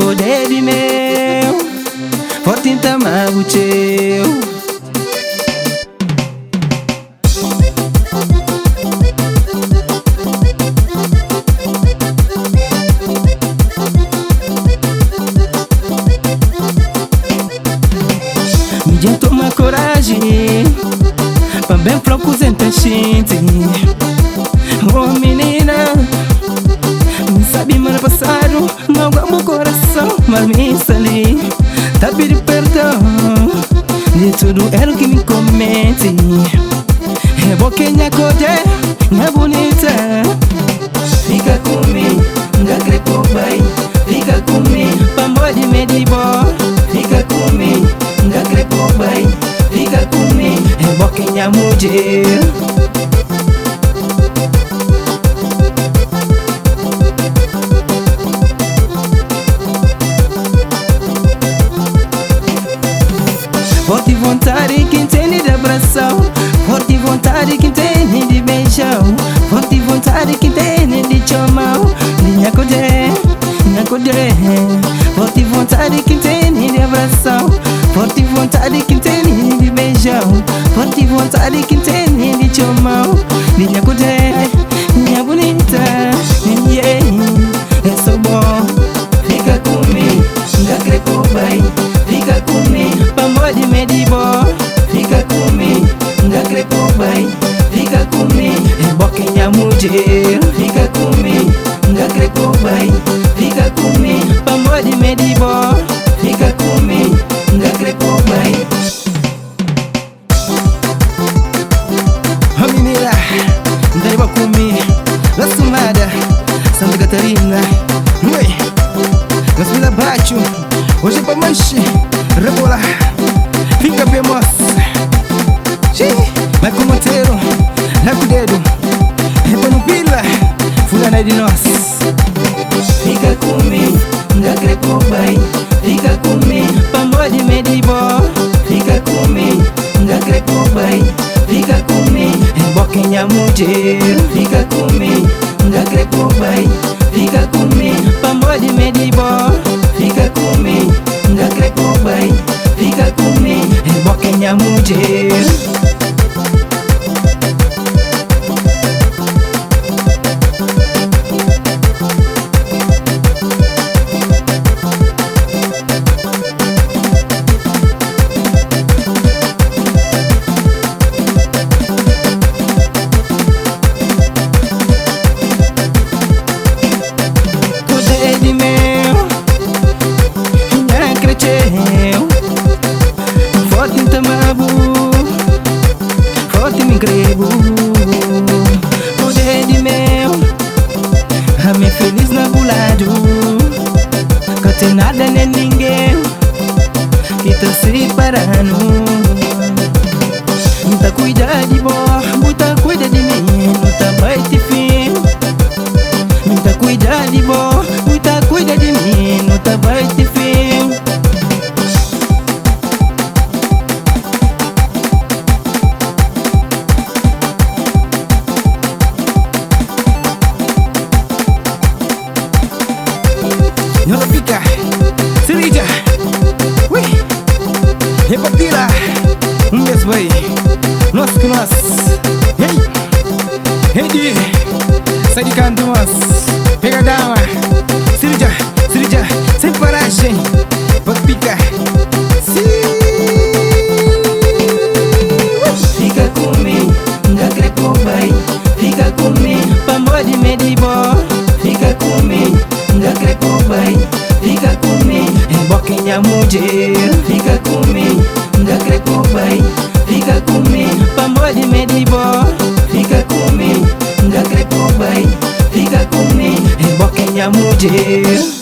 Kodedi meu Fortinta mabucheu Mijin toma coragem pra bem procusenta gente. Oh menina, me sabe mal passado, não amo o coração, mas me sali, tá pedindo perdão de tudo era o que me comete. É boquinha code, não é bonita. Fica comigo, não crepo vai. Fica comigo, pra morrer me de boa. Fica comigo, não crepo vai. Fica comigo, é boquinha mulher. Forte vontade que entende de abração, forte vontade que entende de beijão, forte vontade que entende de chamar, linha codé, forte vontade que entende de abração, forte vontade que entende de beijão, forte vontade que entende de chamar, linha codé, linha bonita, yeah, é só bom. Fica comigo, não crepo vai. Fica comigo, pra morrer me de boa. Fica comigo, não crepo vai. Fica comigo, é boquinha mulher. Fica comigo, não crepo vai. Fica comigo, pra morrer me de boa. Fica comigo, não crepo vai. Oh menina, daí vai comigo, la sumada, Santa Catarina. Nós vila baixo, hoje é pra manche, rebolar, fica bem moça. Vai com o monteiro, vai com o dedo, é pra não pila, fulana de nós. Fica comigo, não crepo vai. Fica comigo, pra morrer me de boa. Fica comigo, não crepo vai. Fica comigo, é boquinha mulher. Fica comigo, não crepo vai. Fica comigo, pra morrer me de boa. Fica comigo, não crepo vai. Fica comigo, é boquinha mulher. Kodedi meu, não cresceu. Forte em tamabu, forte me grego. Kodedi meu, a me feliz na bulado. Que tem nada nem ninguém que tá se parando. Muita cuida de boa, muita cuida de mim, muita vai te fim. Muita cuida de boa, muita cuida de mim, muita vai te fim. Nós fica, se liga, ui, repatila, mês vai, nós que nós, hey, hey, sai de canto nós, pega dama, se liga, sem paragem, pode picar, fica comigo, não crepo vai, fica comigo, pra morrer me de boa. Fica comigo, não crepo vai. Fica comigo, é boquinha mulher. Fica comigo, não crepo vai. Fica comigo, pra morrer me de boa. Fica comigo, não crepo vai. Fica comigo, é boquinha mulher.